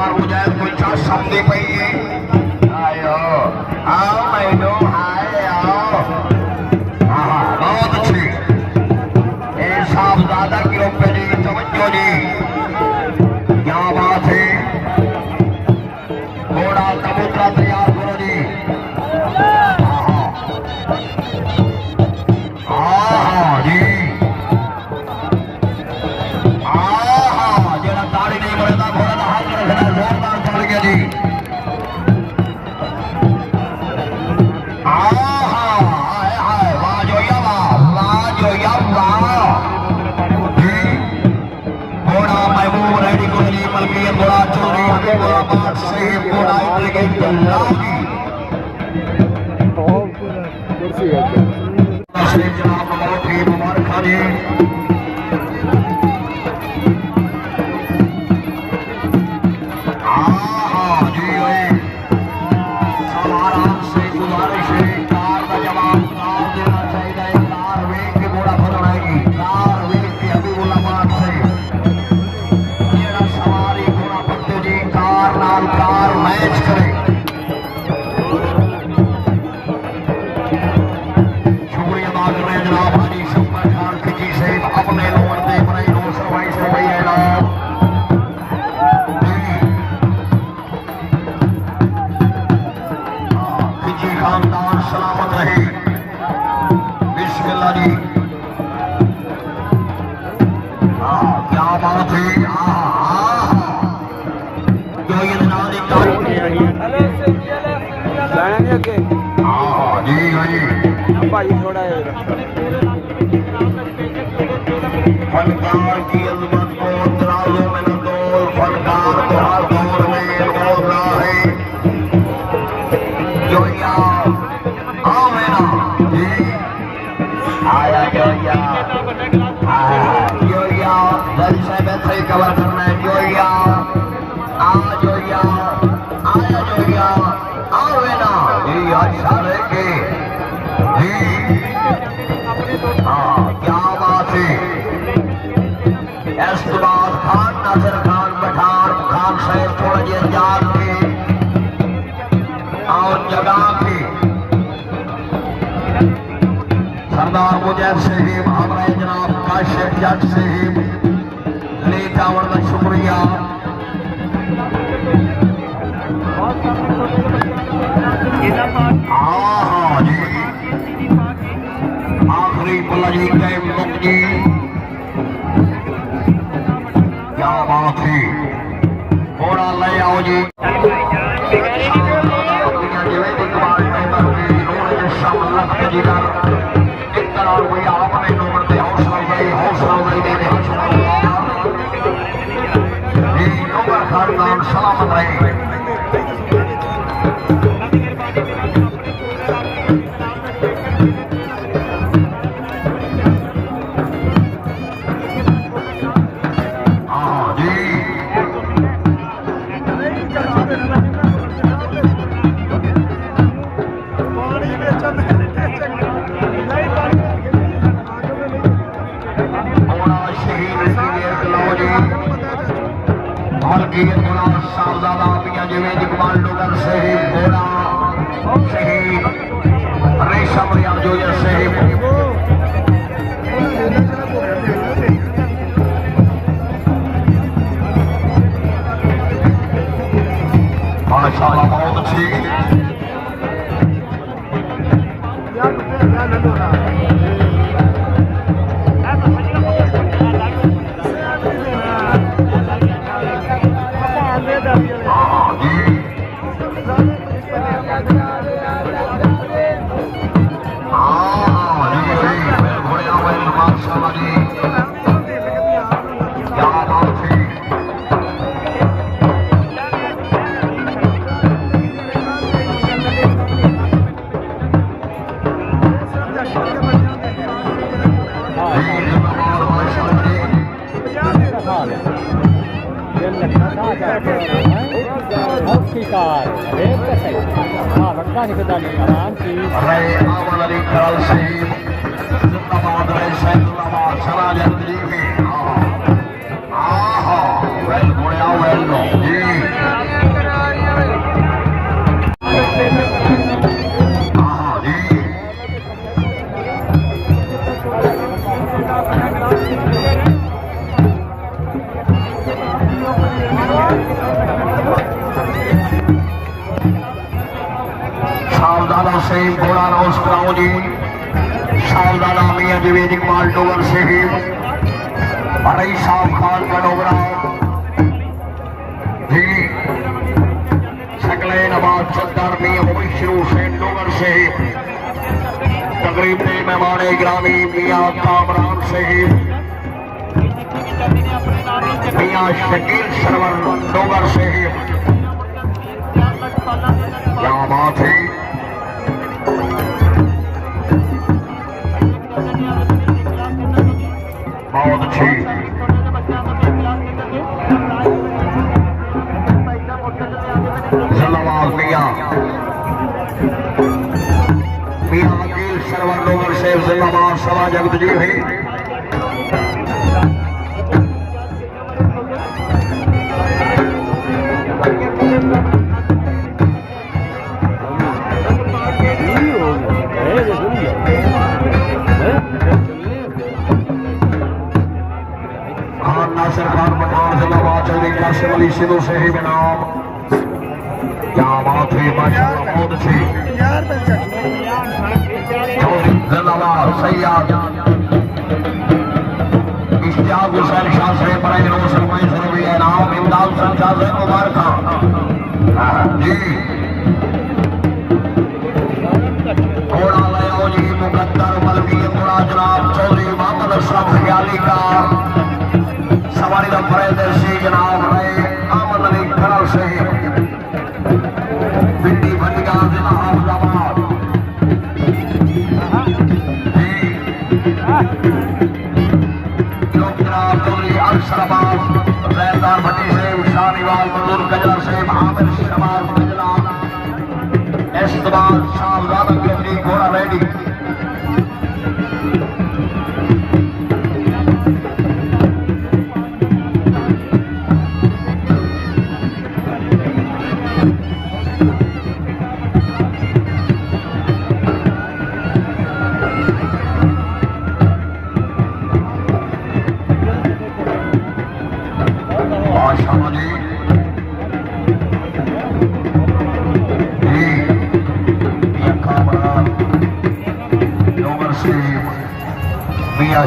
सरदार मुझे कुछ समझे पाइए आयो आओ मैडो आए आओ बहुत अच्छी ये साहबजादा की ओपरी तवज्जो जी क्या बात है घोड़ा कबूतरा तैयार करो जी जी जरा ताड़ी नहीं बढ़ता घोड़ा का हाथ रखना जोरदार चल गया जी भाई थोड़ा फनकार की अजमत को तराजू में न तोल फनकार को हर दौर में बोल रहा है जोया आओ मेरा जी आया जोया जोया दिल से बैठे कवर करना है जोया आ जोया आया जोया आओ मेरा जी अच्छा के क्या बात है इस्तेमाल खान नासिर खान पठान खान साहब थोड़ा जे जाग के और जगा के सरदार मुजैब साहिब हमारे जनाब काशिफ जट साहिब ले जावन का शुक्रिया हाँ जी आखिरी बुलाई टाइम रुक जी क्या बात है घोड़ा ले आओ जी सलामत रहे साहबजादा पिया जिवें इकबाल डोगर साहिब घोड़ा शहीद रेशम रियाज जोया साहिब माशाअल्लाह बहुत अच्छी से घोड़ा रोज कराओ जी। सावधाना मियां जवेद इकबाल डोगर से ही अरई साहब खान का डोगरा जी। सकले नवाब चद्दर मियां मुबशिर हुसैन डोगर से ही तकरीब में मेहमान ग्रामी मियां कामरान से ही मियां शकील सरवर डोगर से ही। क्या बात है, बहुत अच्छी। जिंदाबाद मियां वकील सरवर डोगर से जिंदाबाद। सभा जगत जी भी नासिर खान पठान जिंदाबाद। चौधरी कासिम अली सिद्धू से ही बनाम। क्या बात है, माशाअल्लाह बहुत अच्छी। जिंदाबाद सैयद इश्तियाक हुसैन शाह से बड़े रोशन भाई जरूरी है नाम। इमदाद हुसैन शाह से मुबारक जी। घोड़ा ले आओ जी। मुकद्दर मलवी घोड़ा जनाब चौधरी मोहम्मद अशरफ ख्याली का। सवारी नंबर दर्शी जनाब रहे अहमद अली खरल से पिंडी भंडिया जिला हाफिजाबाद जनाब चौधरी अरशराबाद जैदार भट्टी से शाहनीवाल मजदूर गजरा से आमिर शहबाज जनाब एस्तबाल शाहजादा गिरफ्ती घोड़ा रेडी।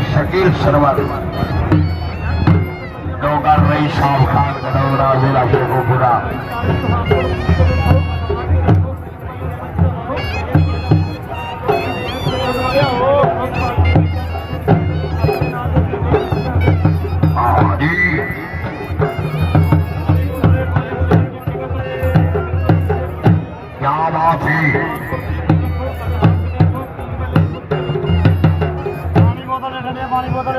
शकील सरवर डोगर रई साहब खान गडौरा जिला शेखोपुरा। क्या बात है, पानी बोतल